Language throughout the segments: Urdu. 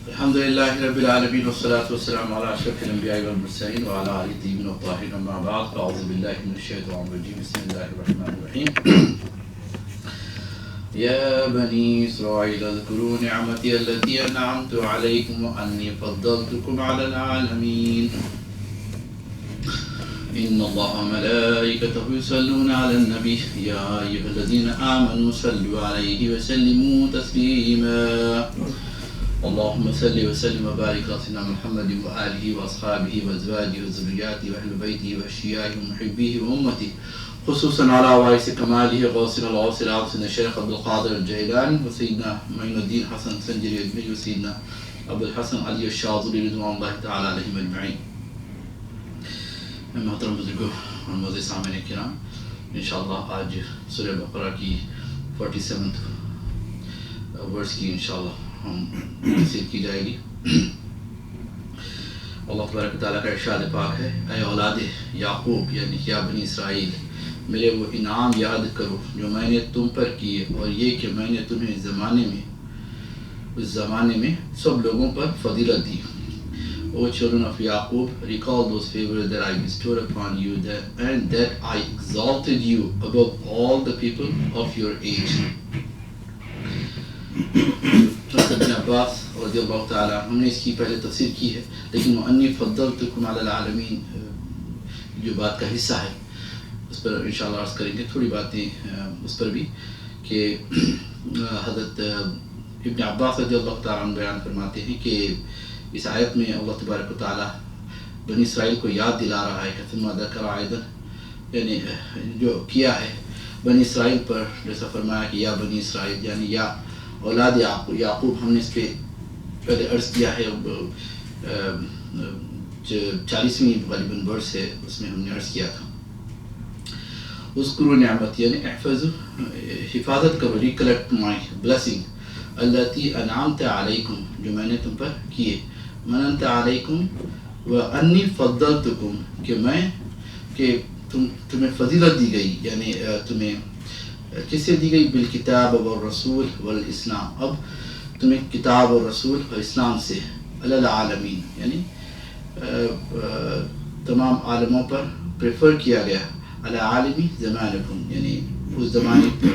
الحمدللہ رب العالمین والصلاة والسلام علی اشرف الانبیاء والمرسلین وعلی آلہ الطیبین الطاہرین اما بعد فاعوذ باللہ من الشیطان الرجیم بسم اللہ الرحمن الرحیم یا بنی اسرائیل اذکروا نعمتی التي انعمت علیکم وانی فضلتکم علی العالمین ان اللہ وملائکتہ یصلون علی النبی یا ایھا الذین آمنوا صلوا علیہ وسلموا تسلیما اللهم صل وسلم وبارك على سيدنا محمد وآله وأصحابه وأزواجه وذرياته وأهل بيته وأشيائه ومحبيه وأمته خصوصا على وارث كماله غوثنا الغوث العاصم الشيخ عبد القادر الجيلاني وسيدنا معين الدين حسن سنجري الأجمري وسيدنا أبو الحسن علي الشاذلي رضوان الله تعالى عليهم أجمعين. محترم بزرگوں اور معزز سامعین کرام، انشاءاللہ آج سورہ بقرہ کی 47 ورس کی انشاءاللہ ہم تفسیر کی جائے گی. اللہ تبارک و تعالیٰ کا ارشاد پاک ہے، اے اولاد یعقوب یعنی یا بنی اسرائیل، میرے وہ انعام یاد کرو جو میں نے تم پر کیے، اور یہ کہ میں نے تمہیں اس زمانے میں سب لوگوں پر فضیلت دی. O children of Yaqub, recall those favors that I bestowed upon you, and that I exalted you above all the people of your age. ابن عباس رضی اللہ تعالیٰ، ہم نے اس کی پہلے تفسیر کی ہے، لیکن وَأَنِّي فَضَّلْتُكُمْ عَلَى الْعَالَمِينَ جو بات کا حصہ ہے اس پر انشاءاللہ عرض کریں گے تھوڑی باتیں اس پر بھی، کہ حضرت ابن عباس رضی اللہ تعالیٰ عنہ بیان فرماتے ہیں کہ اس آیت میں اللہ تبارک و تعالیٰ بنی اسرائیل کو یاد دلا رہا ہے کہ ثم ذکر عیداً، یعنی جو کیا ہے بنی اسرائیل پر، جیسا فرمایا کہ یا بنی اسرائیل یعنی یا اولاد یعقوب. ہم نے اس پہ پہلے عرض کیا ہے، 40ویں غالباً ورس ہے، اس میں ہم نے عرض کیا تھا اذکروا نعمت یعنی حفاظت کرو، ریکلیکٹ مائی بلیسنگ التی انعمت علیکم جو میں نے تم پر کیے، مننت علیکم وانی فضلتکم کہ تمہیں فضیلت دی گئی، یعنی تمہیں کس سے دی گئی؟ بالکتاب والرسول والاسلام، اب تمہیں کتاب اور رسول اور اسلام سے، علی العالمین یعنی تمام عالموں پر پریفر کیا گیا، علی عالمی زمانکم یعنی اس زمانے پر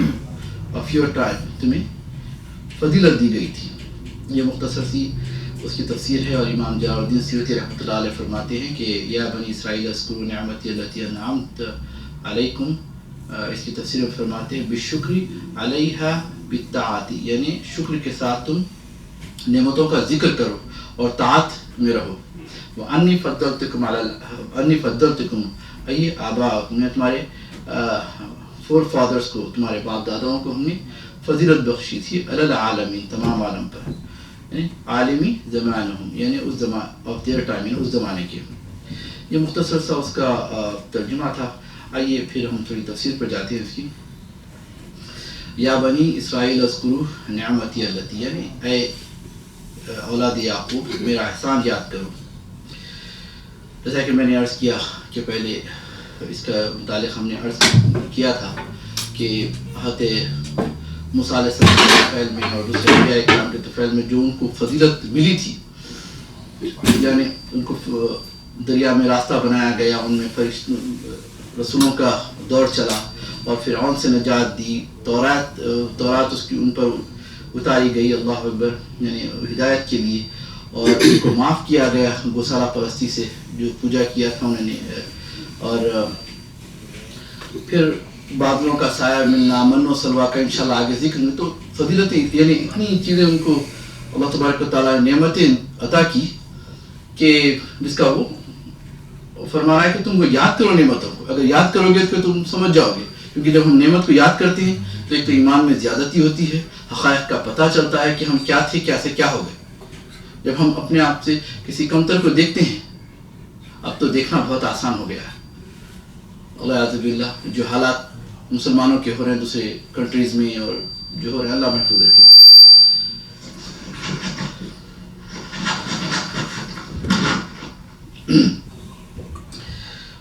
آف یور ٹائم تمہیں فضیلت دی گئی تھی. یہ مختصر سی اس کی تفسیر ہے، اور امام جلال الدین سیوطی رحمۃ اللہ علیہ فرماتے ہیں کہ یا بنی اسرائیل اذکروا نعمتی التی انعمت علیکم، اس کی تفسیر میں فرماتے ہیں بالشکر علیہا بالطاعت، یعنی شکر کے ساتھ تم نعمتوں کا ذکر کرو اور طاعت میں رہو. وانی فضلتکم ای آباءکم، نے تمہارے فور فادرز کو، تمہارے باپ داداؤں کو ہم نے فضیلت بخشی تھی، علی العالمین تمام عالم پر، یعنی عالمی زمانہم یعنی اس زمان آف دیئر ٹائم یعنی اس زمانے کے. یہ مختصر سا اس کا ترجمہ تھا. آئیے پھر ہم تھوڑی تفسیر پر جاتے ہیں اس کی. یا بنی اسرائیل اذکروا نعمتی التی یعنی اے اولاد یعقوب میرا احسان یاد کرو. جیسا کہ میں نے عرض کیا کہ پہلے اس کا متعلق ہم نے عرض کیا تھا کہ حضرت موسیٰ علیہ السلام کے طفیل میں اور دوسرے انبیاء کرام کے طفیل میں جو ان کو فضیلت ملی تھی، یعنی ان کو دریا میں راستہ بنایا گیا، ان میں رسولوں کا دور چلا، اور فرعون سے نجات دی، تورات اس کی ان پر اتاری گئی، اللہ اکبر، یعنی ہدایت کے لیے، اور ان کو معاف کیا گیا گوسالہ پرستی سے جو پوجا کیا تھا انہوں نے، اور پھر بادلوں کا سایہ ملنا، من و سلوا کا انشاءاللہ آگے ذکر میں. تو فضیلتیں یعنی اتنی چیزیں ان کو اللہ تبارک و تعالیٰ نے نعمتیں عطا کی کہ جس کا وہ فرما رہا ہے کہ تم کو یاد کرو نعمتوں کو. اگر یاد کرو گے تو تم سمجھ جاؤ گے، کیونکہ جب ہم نعمت کو یاد کرتے ہیں تو ایک تو ایمان میں زیادتی ہوتی ہے، حقائق کا پتہ چلتا ہے کہ ہم کیا تھے، کیا سے کیا ہو گئے. جب ہم اپنے آپ سے کسی کمتر کو دیکھتے ہیں، اب تو دیکھنا بہت آسان ہو گیا ہے. اللہ عز باللہ جو حالات مسلمانوں کے ہو رہے ہیں دوسرے کنٹریز میں اور جو ہو رہے ہیں، اللہ محفوظ رکھے.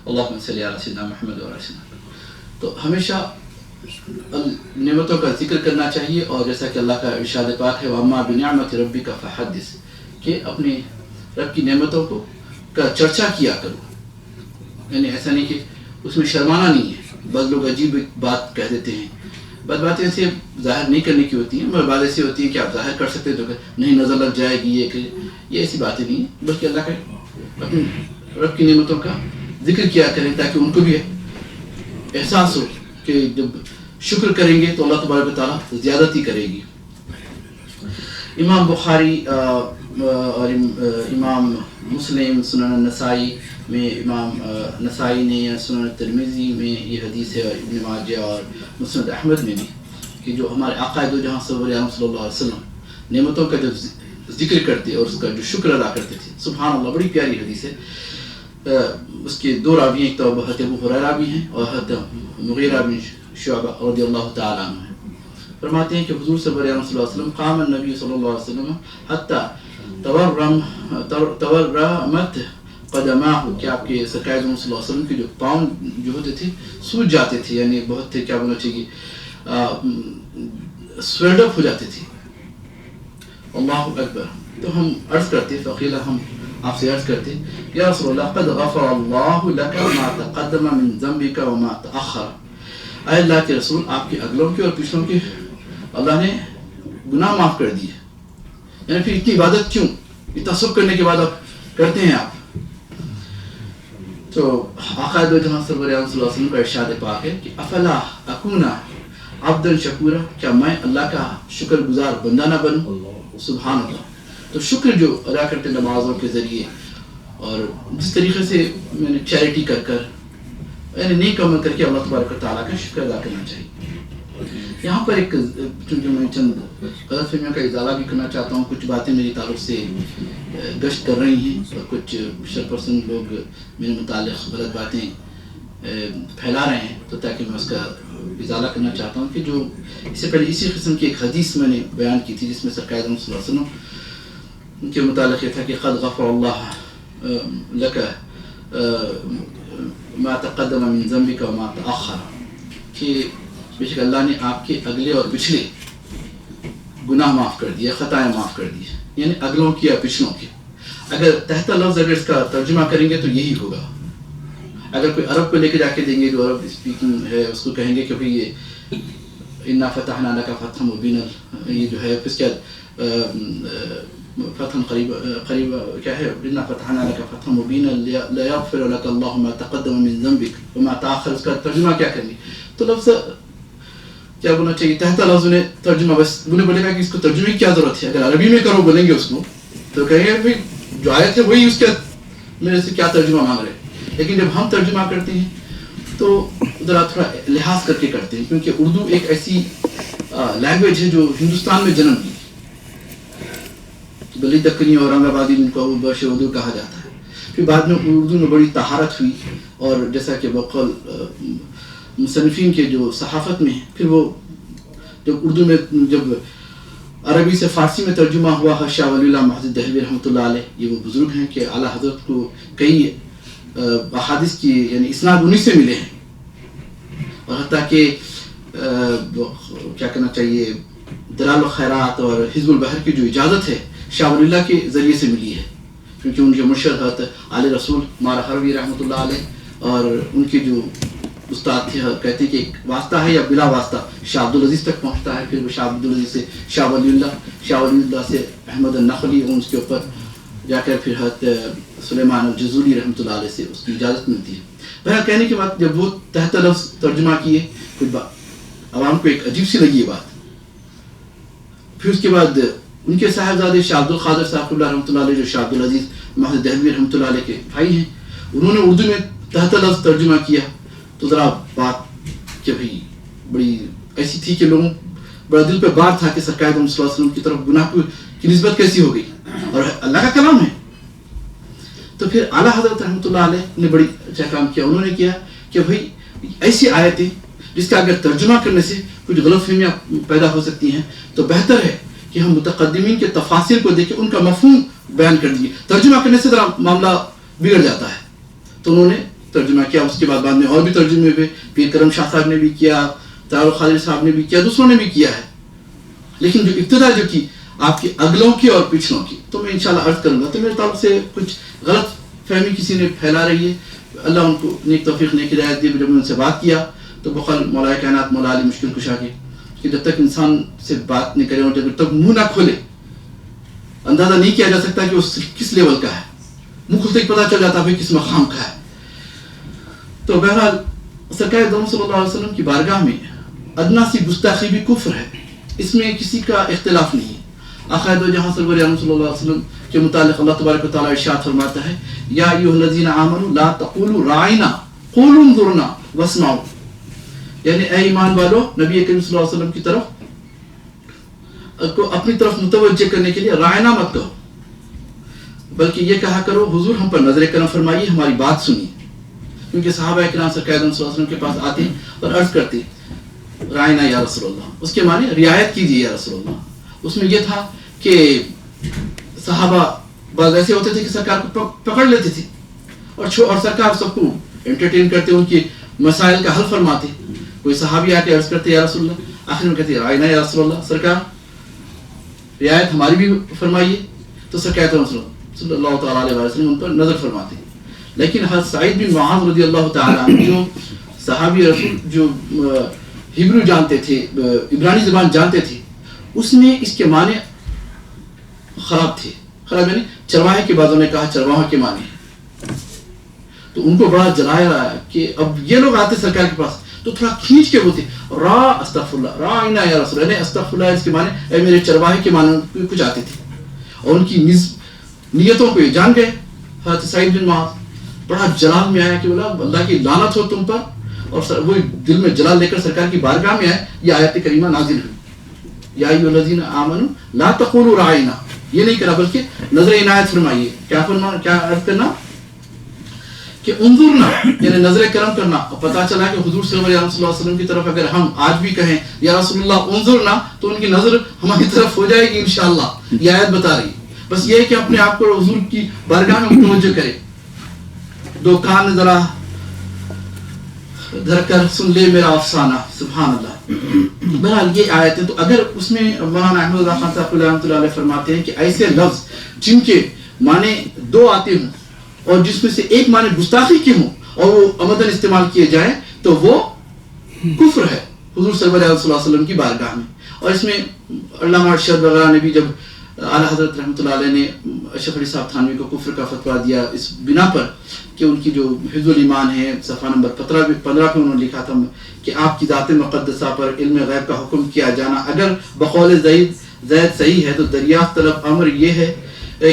اللہم صلی علی سیدنا محمد و علی سیدنا. تو ہمیشہ نعمتوں کا ذکر کرنا چاہیے، اور جیسا کہ اللہ کا ارشاد پاک ہے وَأَمَّا بِنِعْمَةِ رَبِّكَ فَحَدِّثْ، کہ اپنے رب کی نعمتوں کا چرچا کیا کرو. یعنی ایسا نہیں کہ اس میں شرمانا نہیں ہے. بعض لوگ عجیب بات کہہ دیتے ہیں. بعض باتیں ایسے ظاہر نہیں کرنے کی ہوتی ہیں, مگر بعض ایسی ہوتی ہیں کہ آپ ظاہر کر سکتے ہیں تو نہیں نظر لگ جائے گی یہ ایسی باتیں نہیں ہیں, بلکہ اللہ کا اپنے رب کی نعمتوں کا ذکر کیا کریں تاکہ ان کو بھی احساس ہو کہ جب شکر کریں گے تو اللہ تبارک و تعالیٰ زیادتی کرے گی. امام بخاری اور امام مسلم سنن النسائی میں, امام نسائی نے یا سنن ترمذی میں یہ حدیث ہے, اور ابن ماجہ اور مسند احمد میں بھی, کہ جو ہمارے آقا دو جہاں سرور عالم صلی اللہ علیہ وسلم نعمتوں کا جب ذکر کرتے اور اس کا جو شکر ادا کرتے تھے, سبحان اللہ, بڑی پیاری حدیث ہے. اس کے دو راوی ہیں, ایک تو حضرت ابو ہریرہ بھی ہیں اور حضرت مغیرہ بن شعبہ رضی اللہ تعالیٰ عنہ ہیں. فرماتے ہیں کہ حضور صلی اللہ علیہ وسلم قام النبی صلی اللہ علیہ وسلم حتی تورمت قدماہ, کہ آپ کے سرکار صلی اللہ علیہ وسلم کے جو پاؤں جو ہوتے تھے سوج جاتے تھے, یعنی بہت کیا بولنا چاہیے سویلڈ اپ ہو جاتے تھے. اللہ اکبر. تو ہم عرض کرتے, فقیلہ ہم آپ سے عرض کرتے, یا رسول اللہ قد غفر اللہ لک ما تقدم من ذنبک وما تأخر, اے اللہ کے رسول آپ کے اگلوں کے اور پچھلوں کے اللہ نے گناہ معاف کر دیے. یعنی پھر اتنی عبادت کیوں, اتنا سب کرنے کے بعد آپ کرتے ہیں آپ. تو آقا دو جہاں سرور عالم صلی اللہ علیہ وسلم کا ارشاد پاک ہے کہ افلا اکونا عبدا شکورا, کیا میں اللہ کا شکر گزار بندہ نہ بنوں. سبحان اللہ. تو شکر جو ادا کرتے نمازوں کے ذریعے, اور جس طریقے سے میں نے چیریٹی کر یعنی نیک عمل کر کے اللہ تبارک و تعالیٰ کا شکر ادا کرنا چاہیے. یہاں پر ایک چونکہ میں چند غلط فہمیوں کا ازالہ بھی کرنا چاہتا ہوں. کچھ باتیں میری تعلق سے گشت کر رہی ہیں اور کچھ شرپرسن لوگ میرے متعلق غلط باتیں پھیلا رہے ہیں, تو تاکہ میں اس کا ازالہ کرنا چاہتا ہوں کہ جو اس سے پہلے اسی قسم کی ایک حدیث میں نے بیان کی تھی جس میں سرکار صلی اللہ علیہ وسلم کے متعلق یہ تھا کہ قد غفر اللہ لک ما تقدم من ذنبک وما تأخر, کہ بے شک اللہ نے آپ کے اگلے اور پچھلے گناہ معاف کر دیے, خطائیں معاف کر دی, یعنی اگلوں کی یا پچھلوں کی. اگر تحت لفظ اگر اس کا ترجمہ کریں گے تو یہی ہوگا. اگر کوئی عرب کو لے کے جا کے دیں گے جو عرب اسپیکنگ ہے اس کو کہیں گے کہ بھئی یہ انا فتحنا لک فتحا مبینا, یہ جو ہے اس کے فتحا قریب کیا ہے, انا فتحنا لک فتحا مبینا لیغفر لک اللہ ما تقدم من ذنبک وما تأخر, اس کا ترجمہ کیا کریں گے. تو لفظ کیا بولنا چاہیے, تحت لفظ نے ترجمہ, بس انہیں بولے گا کہ اس کو ترجمے کی کیا ضرورت ہے. اگر عربی میں کرو بولیں گے اس کو تو کہیں گے بھائی جو آیت ہے وہی اس کے میرے سے کیا ترجمہ مانگ رہے ہیں. لیکن جب ہم ترجمہ کرتے ہیں تو ذرا تھوڑا لحاظ کر کے کرتے ہیں, کیونکہ اردو ایک ایسی لینگویج ہے جو ہندوستان میں جنم لی. بلی دکنی اور اورنگ آبادی جن کو برش اردو کہا جاتا ہے. پھر بعد میں اردو میں بڑی طہارت ہوئی, اور جیسا کہ بقول مصنفین کے جو صحافت میں پھر وہ جب اردو میں جب عربی سے فارسی میں ترجمہ ہوا ہے, شاہ ولی اللہ محدث دہلوی رحمۃ اللہ علیہ, یہ وہ بزرگ ہیں کہ اعلیٰ حضرت کو کئی احادیث کی یعنی اسناد انہی سے ملے ہیں, اور حتیٰ کہ کیا کہنا چاہیے دلال الخیرات اور حزب البحر کی جو اجازت ہے شاہ ولی اللہ کے ذریعے سے ملی ہے, کیونکہ ان کے مرشد حضرت علی رسول مارا حروی رحمۃ اللہ علیہ, اور ان کے جو استاد تھے کہتے ہیں کہ ایک واسطہ ہے یا بلا واسطہ شاہ عبدالعزیز تک پہنچتا ہے, پھر وہ شاہ عبدالعزیز سے شاہ ولی اللہ سے احمد النخلی, اور اس کے اوپر جا کر پھر حضرت سلیمان الجزولی رحمۃ اللہ علیہ سے اس کی اجازت ملتی ہے. بہرحال کہنے کے بعد جب وہ تحت لفظ ترجمہ کیے کچھ عوام کو ایک عجیب سی لگی یہ بات. پھر اس کے بعد ان کے صاحبزادے شاہ عبد القادر صاحب اللہ رحمۃ اللہ علیہ جو شاہ عبدالعزیز محدث دہلوی رحمۃ اللہ علیہ کے بھائی ہیں, انہوں نے اردو میں تحت لفظ ترجمہ کیا. تو ذرا بات کہ بھئی بڑی ایسی تھی کہ لوگوں بڑا دل پہ بار تھا کہ سرکار صلی اللہ علیہ وسلم کی طرف گناہ کی نسبت کیسی ہو گئی, اور اللہ کا کلام ہے. تو پھر اعلیٰ حضرت رحمۃ اللہ علیہ نے بڑی اچھا کام کیا, انہوں نے کیا کہ بھئی ایسی آیتیں جس کا اگر ترجمہ کرنے سے کچھ غلط فہمیاں پیدا ہو سکتی ہیں تو بہتر ہے کہ ہم متقدمین کے تفاصیر کو دیکھیں, ان کا مفہوم بیان کر دیے. ترجمہ کرنے سے ذرا معاملہ بگڑ جاتا ہے. تو انہوں نے ترجمہ کیا. اس کے بعد میں اور بھی ترجمے ہوئے, پیر کرم شاہ صاحب نے بھی کیا, طاہر القادری صاحب نے بھی کیا, دوسروں نے بھی کیا ہے. لیکن جو ابتدا جو کی آپ کی اگلوں کی اور پچھلوں کی. تو میں انشاءاللہ عرض کروں گا. تو میرے تعلق سے کچھ غلط فہمی کسی نے پھیلا رہی ہے, اللہ ان کو نیک توفیق نیک ہدایت دی. جب میں ان سے بات کیا تو بقول مولا کائنات مولا علی مشکل کشا کے کہ جب تک انسان سے بات نہیں کرے اور جب تک منہ نہ کھولے اندازہ نہیں کیا جا سکتا کہ وہ کس لیول کا ہے. منہ کھلتے ہی پتہ چل جاتا ہے کس مقام کا ہے. تو بہرحال سرکار دو صلی اللہ علیہ وسلم کی بارگاہ میں ادنا سی گستاخی بھی کفر ہے, اس میں کسی کا اختلاف نہیں ہے. آقا دو جہاں سرور عالم صلی اللہ علیہ وسلم کے متعلق اللہ تبارک و تعالیٰ ارشاد فرماتا ہے یا ایھا الذین آمنوا لا تقولوا راعنا قولوا انظرنا واسمعوا. یعنی اے ایمان والو, نبی کریم صلی اللہ علیہ وسلم کی طرف کو اپنی طرف متوجہ کرنے کے لیے راعنا مت کہو, بلکہ یہ کہا کرو حضور ہم پر نظر کرم فرمائیے, ہماری بات سنیے. کیونکہ صحابہ کرام سرکار صلی اللہ علیہ وسلم کے پاس آتے اور عرض کرتے رائنا یا رسول اللہ, اس کے معنی رعایت کیجیے یا رسول اللہ. اس میں یہ تھا کہ صحابہ بعض ایسے ہوتے تھے کہ سرکار کو پکڑ لیتے تھے اور سرکار سب کو انٹرٹین کرتے, ان کی مسائل کا حل فرماتے. کوئی صحابی آ کے عرض کرتے یا رسول اللہ, آخر میں کہتے رائنا یا رسول اللہ, سرکار رعایت ہماری بھی فرمائیے. تو سرکار صلی اللہ تعالیٰ علیہ وسلم ان پر نظر فرماتے. لیکن حضرت سعید بن معاذ رضی اللہ تعالیٰ جو صحابی رسول جو ہبرو جانتے تھے, عبرانی زبان جانتے تھے, اس نے اس کے معنی خراب تھے. خراب یعنی چرواہے کے بعضوں نے کہا چرواہوں کے معنی. تو ان کو بڑا جلایا کہ اب یہ لوگ آتے سرکار کے پاس تو تھوڑا کھینچ کے بولتے را استغفر اللہ رائنا یا رسول اللہ, استغفر اللہ اس کے معنی اے میرے چرواہے کے معنی کچھ آتے تھے. اور ان کی نیتوں کو یہ جان گئے. حضرت سعید بن معاذ بڑا جلال میں آیا کہ بولا اللہ کی لعنت ہو تم پر, اور وہ دل میں جلال لے کر سرکار کی بارگاہ میں آئے. یہ آیت کریمہ نازل ہوئی یا ایھا الذین آمنوا لا تقولوا راعنا, یہ نہیں کرا بلکہ نظر عنایت فرمائیے. کیا عرض کرنا کہ انظرنا یعنی نظر کرم کرنا. پتہ چلا کہ حضور صلی اللہ علیہ وسلم کی طرف اگر ہم آج بھی کہیں یا رسول اللہ انظرنا تو ان کی نظر ہماری طرف ہو جائے گی انشاءاللہ. یہ آیت بتا رہی. بس یہ ہے کہ اپنے آپ کو حضور کی بارگاہ میں متوجہ کرے, دو کان ذرا دھر کر سن لے میرا افسانہ. سبحان اللہ. بہرحال یہ آیت ہے. تو اگر اس میں مولانا احمد اللہ خان صاحب رحمۃ اللہ علیہ فرماتے ہیں کہ ایسے لفظ جن کے معنی دو آتے ہوں اور جس میں سے ایک معنی گستاخی کے ہوں اور وہ عمدن استعمال کیے جائیں تو وہ کفر ہے حضور صلی اللہ علیہ وسلم کی بارگاہ میں. اور اس میں علامہ ارشد وغیرہ نے بھی جب اعلیٰ حضرت رحمۃ اللہ علیہ نے اشرف علی صاحب تھانوی کو کفر کا فتویٰ دیا اس بنا پر کہ ان کی جو حفظ الایمان ہے صفحہ نمبر 15 پہ انہوں نے لکھا تھا کہ آپ کی ذات مقدسہ پر علم غیب کا حکم کیا جانا اگر بقول زید صحیح ہے تو دریافت طلب امر یہ ہے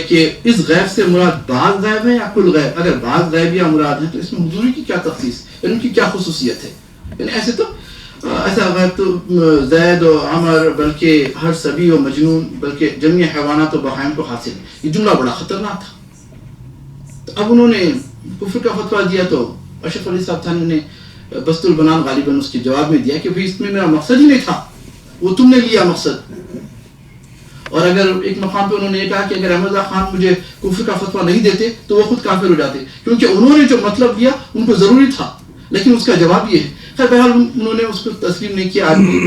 کہ اس غیب سے مراد بعض غیب ہے یا کل غیب. اگر بعض غیب یا مراد ہے تو اس میں حضوری کی کیا تخصیص, ان کی کیا خصوصیت ہے. یعنی ایسے تو ایسا غیب تو زید و عمر بلکہ ہر صبی و مجنون بلکہ جميع حیوانات و بہائم کو حاصل ہے. یہ جملہ بڑا خطرناک تھا. تو اب انہوں نے کفر کا فتویٰ دیا تو اشرف علی صاحب تھانوی نے بسط البنان غالباً اس کے جواب میں دیا کہ بھئی اس میں میرا مقصد ہی نہیں تھا, وہ تم نے لیا مقصد. اور اگر ایک مقام پہ انہوں نے یہ کہا کہ اگر احمد اللہ خان مجھے کفر کا فتویٰ نہیں دیتے تو وہ خود کافر ہو جاتے, کیونکہ انہوں نے جو مطلب لیا ان کو ضروری تھا لیکن اس کا جواب یہ ہے. خیر بہرحال انہوں نے اس کو تسلیم نہیں کیا. آدمی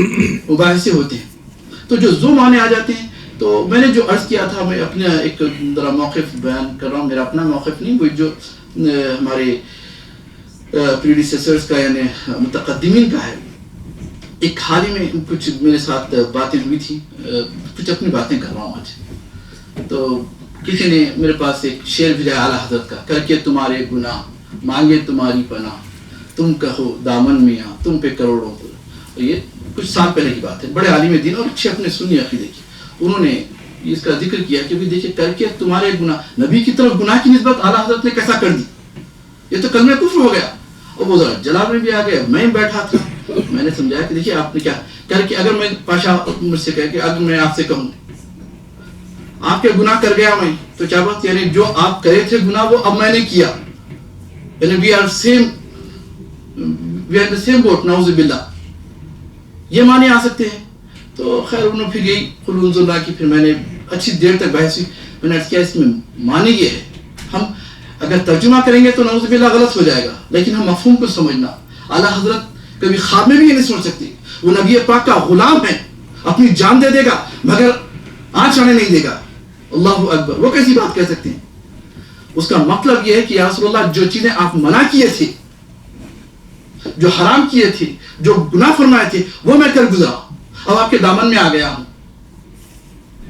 مباحثے ہوتے ہیں تو جو معنی آ جاتے ہیں. تو میں نے جو عرض کیا تھا میں اپنا ایک ذرا موقف بیان کر رہا ہوں, میرا اپنا موقف نہیں, وہ جو ہمارے پریڈیسیسرز کا یعنی متقدمین کا ہے. ایک حال ہی میں کچھ میرے ساتھ باتیں ہوئی تھی, کچھ اپنی باتیں کر رہا ہوں آج. تو کسی نے میرے پاس ایک شعر بھیجا اعلیٰ حضرت کا, کر کے تمہارے گناہ مانگے تمہاری پناہ تم کہو دامن میں آ تم پہ کروڑوں. یہ کچھ سال پہلے کی بات ہے. بڑے عالم دین اور اچھے اپنے سنی عقیدے کی, انہوں نے اس کا ذکر کیا کہ دیکھیے کر کے تمہارے گناہ, نبی کی طرف گناہ کی نسبت اعلیٰ حضرت نے کیسا کر دی, یہ تو کلمہ کفر ہو گیا. اور وہ ذرا جلال میں بھی آ گیا. میں بیٹھا تھا, میں نے سمجھایا کہ دیکھیے آپ نے کیا کر کے, اگر میں پاشا مجھ سے کہے کہ اگر میں آپ سے کہوں آپ کے گناہ کر گیا میں تو کیا بات, یعنی جو آپ کرے تھے گناہ وہ اب میں نے کیا, یعنی we are the same boat, نعوذ باللہ. یہ معنی آ سکتے ہیں. تو خیر انہوں پھر یہی خلوص اللہ کی, پھر میں نے اچھی دیر تک بحث ہوئی. میں نے کیا اس میں معنی یہ ہے, ہم اگر ترجمہ کریں گے تو نعوذ باللہ غلط ہو جائے گا, لیکن ہم مفہوم کو سمجھنا. اعلیٰ حضرت کبھی خواب میں بھی یہ نہیں سوچ سکتی, وہ نبی پاک کا غلام ہے, اپنی جان دے دے گا مگر آنچ آنے نہیں دے گا. اللہ اکبر. وہ کیسی بات کہہ سکتے ہیں؟ اس کا مطلب یہ ہے کہ یا رسول اللہ جو چیزیں آپ منع کیے تھے, جو حرام کیے تھے, جو گناہ فرمائے تھے, وہ میں کر گزرا, اب آپ کے دامن میں آ گیا ہوں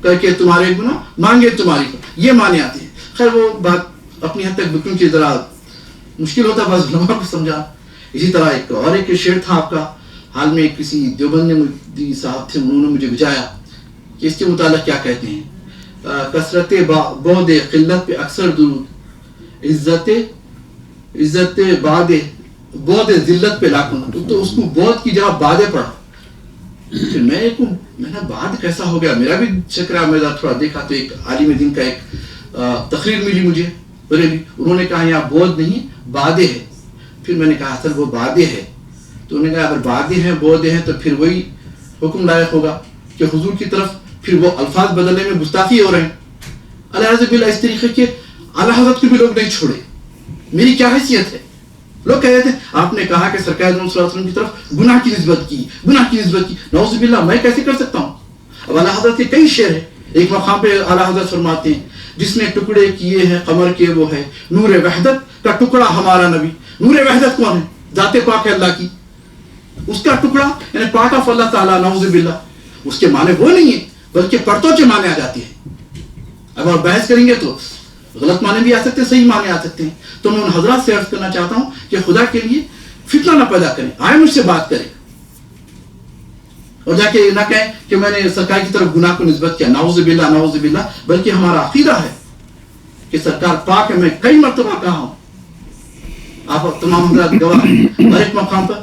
کر کے تمہارے گناہ مانگے تمہاری کو, یہ مانے آتے ہیں. خیر وہ بات اپنی حد تک بکوں کی ذرا مشکل ہوتا ہے بعض علماء کو سمجھا. اسی طرح ایک شعر تھا آپ کا, حال میں کسی دیوبندی صاحب تھے, انہوں نے مجھے بجایا کہ اس کے متعلق کیا کہتے ہیں. کثرت بعد قلت پہ اکثر درود, عزت بعد ذلت پہ لاکھوں. تو اس کو بعد کی جگہ بعد پڑھا. پھر میں نے بعد کیسا ہو گیا, میرا بھی چکرا, میں تھوڑا دیکھا تو ایک عالم دین کا ایک تقریر ملی مجھے بریلی, انہوں نے کہا یہاں بعد نہیں بادے ہے. پھر میں نے کہا اصل وہ بادے ہے. تو انہوں نے کہا اگر بادے ہیں بودے ہیں تو پھر وہی حکم لائق ہوگا کہ حضور کی طرف پھر وہ الفاظ بدلنے میں گستاخی ہو رہے ہیں. علیہ باللہ اس طریقے کے اعلیٰ حضرت کو بھی لوگ نہیں چھوڑے. میری کیا حیثیت ہے؟ لوگ کہہ رہے تھے آپ نے کہا کہ سرکار صلی اللہ علیہ وسلم کی طرف گناہ کی نسبت کی. نعوذ باللہ, میں کیسے کر سکتا ہوں؟ اب اعلیٰ حضرت کے کئی شعر ہیں. ایک مقام پہ اعلیٰ حضرت فرماتے ہیں جس نے ٹکڑے کیے ہیں قمر کے وہ ہے نور وحدت کا ٹکڑا ہمارا نبی. نور وحدت کون ہے؟ ذات پاک ہے اللہ کی, اس کا ٹکڑا یعنی پاک آف اللہ تعالیٰ. نعوذ باللہ. اس کے معنی وہ نہیں ہے بلکہ پرتوں کے معنی آ جاتے ہیں. اب آپ بحث کریں گے تو غلط معنی بھی آ سکتے ہیں, صحیح معنی آ سکتے ہیں. تو میں ان حضرات سے عرض کرنا چاہتا ہوں کہ خدا کے لیے فتنہ نہ پیدا کریں, آئے مجھ سے بات کریں اور جا کے نہ کہیں کہ میں نے سرکار کی طرف گناہ کو نسبت کیا. نعوذ باللہ. بلکہ ہمارا عقیدہ ہے کہ سرکار پاک ہے. میں کئی مرتبہ کہا ہوں, آپ تمام حضرات گواہ ہیں. اور ایک مقام پر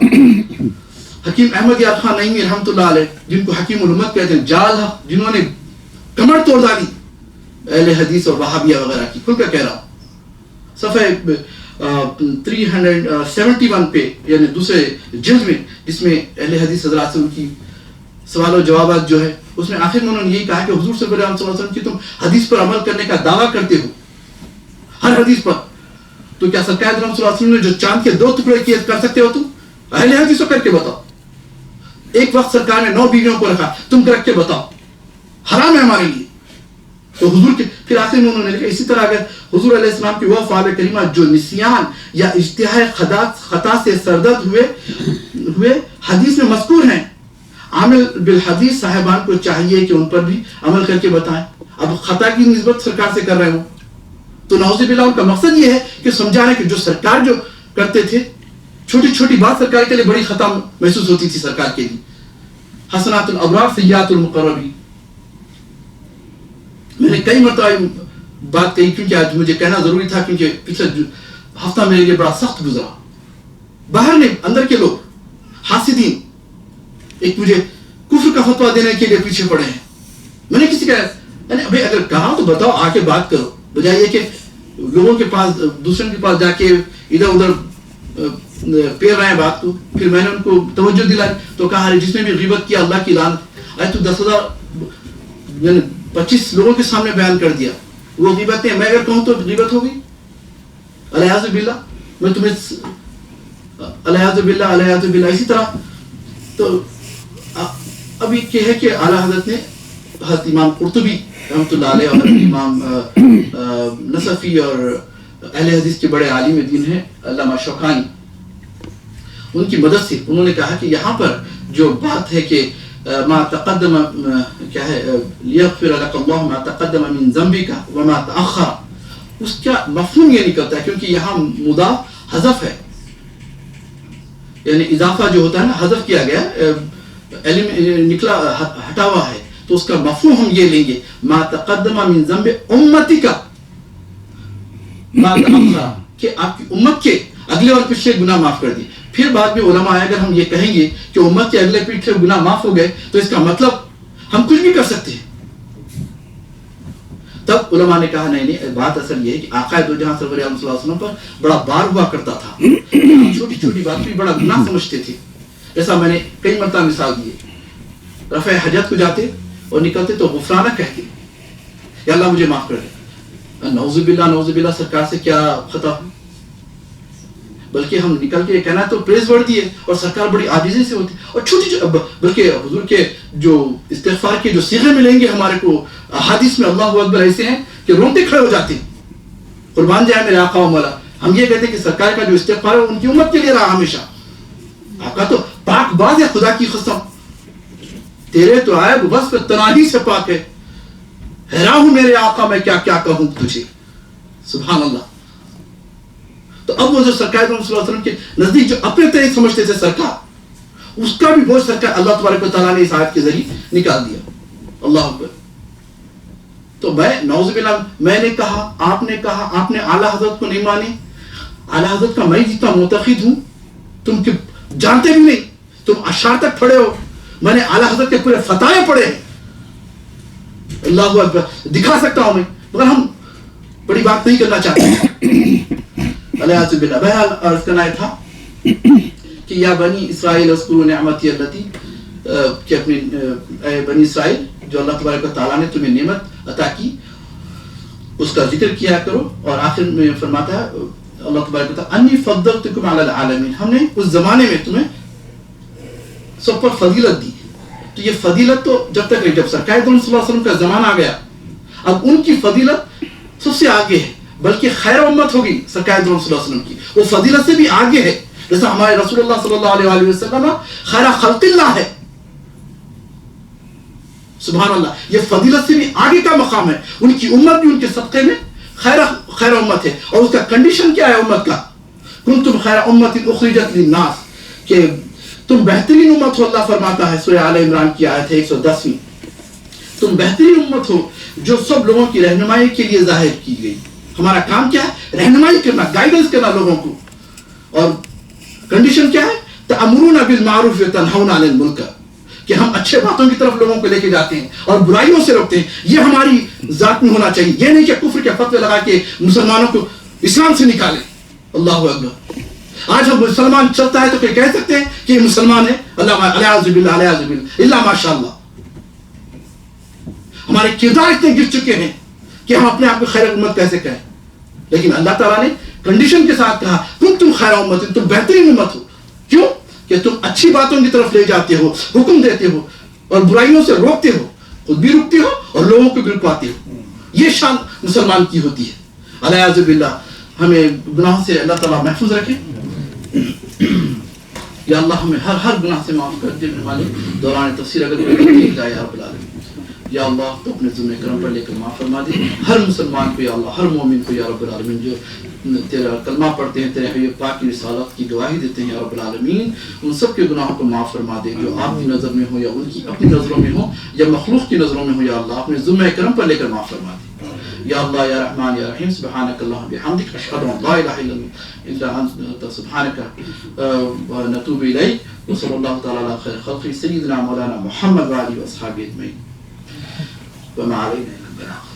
حکیم احمد یار خان نعیمی رحمۃ اللہ علیہ, جن کو حکیم الامت کہتے ہیں, جال حق, جنہوں نے کمر توڑ ڈالی اہل حدیث اور وہابیہ وغیرہ کی, کھل کر کہہ رہا ہوں, صفحہ 371 پہ یعنی دوسرے جلد میں, جس میں اہل حدیث حضرات سے ان کی سوال و جوابات جو ہے, اس میں آخر میں انہوں نے یہی کہا کہ حضور صلی اللہ علیہ وسلم کی تم حدیث پر عمل کرنے کا دعویٰ کرتے ہو, ہر حدیث پر, تو کیا سرکار صلی اللہ علیہ وسلم نے جو چاند کے 2 ٹکڑے کیے کر سکتے ہو تم؟ اہل حدیث کو کر کے بتاؤ. ایک وقت سرکار نے 9 بیویوں کو رکھا, تم کر کے بتاؤ, حرام ہے ہمارے لیے. تو حضور کے پھر آخر میں انہوں نے لکھا اسی طرح اگر حضور علیہ السلام کی وہ افعال کریمہ جو نسیان یا اجتہاد خطا سے سردرد ہوئے حدیث میں مذکور ہیں, عامل بالحدیث صاحبان کو چاہیے کہ ان پر بھی عمل کر کے بتائیں. اب خطا کی نسبت سرکار سے کر رہے ہوں تو نعوذ باللہ ان کا مقصد یہ ہے کہ سمجھانے کہ جو سرکار جو کرتے تھے, چھوٹی چھوٹی بات سرکار کے لیے بڑی خطا محسوس ہوتی تھی سرکار کے لیے. حسنات الابرار سیئات المقربین. میں نے کئی مرتبہ بات کہی کیونکہ آج مجھے کہنا ضروری تھا, کیونکہ پچھلا ہفتہ میرے لیے بڑا سخت گزرا. باہر نہیں, اندر کے لوگ حاسدین ایک مجھے کفر کا فتویٰ دینے کے لیے پیچھے پڑے ہیں. میں نے کسی کا ابھی اگر کہا تو بتاؤ, آ کے بات کرو, بجائے یہ کہ لوگوں کے پاس دوسروں کے پاس جا کے ادھر ادھر پھیر رہے ہیں بات کو. پھر میں نے ان کو توجہ دلائی تو کہا جس نے بھی غیبت کیا اللہ کی لعنت. آج تو 10,000 یعنی 25 لوگوں کے سامنے بیان کر دیا وہ غیبت ہے. میں اگر کہوں تو غیبت ہوگی. الیاذ باللہ. میں تمہیں الیاذ باللہ. اسی طرح تو ابھی یہ ہے کہ اعلیٰ حضرت نے حضرت امام قرطبی رحمۃ اللہ علیہ اور امام نصفی اور اہل حدیث کے بڑے عالم دین ہیں علامہ شوکانی, ان کی مدد سے انہوں نے کہا کہ یہاں پر جو بات ہے کہ ما تقدم کیا ہے لیغفر لک اللہ ما تقدم من ذنبک وما تأخر, اس کا مفہوم یہ نکلتا ہے کیونکہ یہاں مضاف حذف ہے, یعنی اضافہ جو ہوتا ہے نا حذف کیا گیا, علم نکلا ہٹا ہوا ہے, تو اس کا مفہوم ہم یہ لیں گے ما تقدم من ذنب امتک ما تأخر, کہ آپ کی امت کے اگلے اور پچھلے گناہ معاف کر دیے. پھر بعد میں علماء اگر ہم یہ کہیں گے کہ امت کے اگلے پچھلے گناہ معاف ہو گئے تو اس کا مطلب ہم کچھ بھی کر سکتے ہیں. تب علماء نے کہا نہیں, بات اصل یہ ہے کہ آقا دو جہاں سرور عالم صلی اللہ علیہ وسلم پر بڑا بار ہوا کرتا تھا, چھوٹی چھوٹی بات بھی بڑا گناہ سمجھتے تھے. جیسا میں نے کئی مرتبہ مثال دی, رفع حاجت کو جاتے اور نکلتے تو غفرانہ کہتے, یا اللہ مجھے معاف کر دے. نعوذ باللہ سرکار سے کیا خطا ہو. بلکہ ہم نکل کے کہنا تو پریز ورڈ دی ہے، اور سرکار بڑی عاجزی سے ہوتی ہے، اور چھوٹی بلکہ حضور کے جو استغفار کے جو صیغے ملیں گے ہمارے کو احادیث میں اللہ اکبر ایسے ہیں کہ روتے کھڑے ہو جاتے ہیں. قربان جائے میرے آقا و مولا. ہم یہ کہتے ہیں کہ سرکار کا جو استغفار ہے ان کی امت کے لیے رہا ہمیشہ. آقا تو پاک باز ہے، خدا کی قسم تیرے تو عیب بس پہ تنہی سے پاک ہے. حیران ہوں میرے آقا میں کیا کیا کہوں تجھے. سبحان اللہ. تو اب وہ جو سرکار صلی اللہ علیہ وسلم کے نزدیک جو اپنے طرح سمجھتے تھے سرکار، اس کا بھی بوجھ سرکار اللہ تبارک و تعالیٰ نے اس آیت کے ذریعے نکال دیا. اللہ اکبر. تو میں نعوذ باللہ میں نے کہا، آپ نے کہا، آپ نے اعلیٰ حضرت کو نہیں مانے. اعلیٰ حضرت کا میں جتنا معتقد ہوں تم جانتے بھی نہیں. تم اشعار تک پڑھے ہو، میں نے اعلیٰ حضرت کے پورے فتاوے پڑھے ہیں. اللہ اکبر. دکھا سکتا ہوں میں، مگر ہم بڑی بات نہیں کرنا چاہتے. علیہ باللہ. بہرحال عرض کرنا تھا کہ یا بنی اسرائیل اذکروا نعمتی التی، کہ اپنی اے بنی اسرائیل جو اللہ تبارک و تعالیٰ نے تمہیں نعمت عطا کی اس کا ذکر کیا کرو. اور آخر میں فرماتا ہے اللہ تبارک و تعالیٰ انی فضلتکم علی العالمین، ہم نے اس زمانے میں تمہیں سب پر فضیلت دی. تو یہ فضیلت تو جب تک رہی، جب سرکار صلی اللہ علیہ وسلم کا زمانہ آ گیا اب ان کی فضیلت سب سے آگے ہے، بلکہ خیر امت ہوگی سرکار صلی اللہ علیہ وسلم کی، وہ فضیلت سے بھی آگے ہے. جیسا ہمارے رسول اللہ صلی اللہ علیہ وسلم خیر خلق اللہ ہے. سبحان اللہ. یہ فضیلت سے بھی آگے کا مقام ہے. ان کی امت بھی ان کے صدقے میں خیر امت ہے. اور اس کا کنڈیشن کیا ہے امت کا؟ کنتم خیر امت اخرجت للناس، کہ تم بہترین امت ہو. اللہ فرماتا ہے سورہ آل عمران کی آیت ہے 110. تم بہترین امت ہو جو سب لوگوں کی رہنمائی کے لیے ظاہر کی گئی. ہمارا کام کیا ہے؟ رہنمائی کرنا، گائیڈنس کرنا لوگوں کو. اور کنڈیشن کیا ہے؟ تأمرون بالمعروف وتنہون عن المنکر، کہ ہم اچھے باتوں کی طرف لوگوں کو لے کے جاتے ہیں اور برائیوں سے روکتے ہیں. یہ ہماری ذات میں ہونا چاہیے. یہ نہیں کہ کفر کے فتوے لگا کے مسلمانوں کو اسلام سے نکالیں. اللہ اکبر. آج ہم مسلمان چلتا ہے تو کوئی کہہ سکتے ہیں کہ یہ مسلمان ہے؟ اللہ الیاذ باللہ الیاذ باللہ الا ماشاء اللہ. ہمارے کردار اتنے گر چکے ہیں کہ ہم اپنے آپ کو خیر امت کیسے کہیں. لیکن اللہ تعالیٰ نے کنڈیشن کے ساتھ کہا تم خیر امت، تم بہترین امت ہو. کیوں؟ کہ تم اچھی باتوں کی طرف لے جاتے ہو، حکم دیتے ہو اور برائیوں سے روکتے ہو، خود بھی رکتے ہو اور لوگوں کو بھی رکواتے ہو. یہ شان مسلمان کی ہوتی ہے. الیاذ باللہ. ہمیں گناہوں سے اللہ تعالیٰ محفوظ رکھے. یا اللہ ہمیں ہر گناہ سے معاف کر دے. دوران تفسیر اگر کوئی جائے یا رب العالمین، یا اللہ تو اپنے ذمہ کرم پر لے کر معاف فرما دے ہر مسلمان کو. یا اللہ ہر مومن کو یا رب العالمین جو تیرا کلمہ پڑھتے ہیں، تیرے حبیب پاک کی رسالت کی گواہی دیتے ہیں یا رب العالمین، ان سب کے گناہوں کو معاف فرما دے جو آپ کی نظر میں ہو یا ان کی اپنی نظروں میں ہو یا مخلوق کی نظروں میں ہو. یا اللہ اپنے ذمہ کرم پر لے کر معاف فرما دے. یا اللہ یا رحمان یا رحیم. سبحانک اللہم بحمدک اشہد ان لا الہ الا انت سبحانک ونتوب الیک. وصلی اللہ تعالی علی خیر خلقہ سیدنا مولانا محمد وآلہ واصحابہ اجمعین. وما علینا الا البلاغ.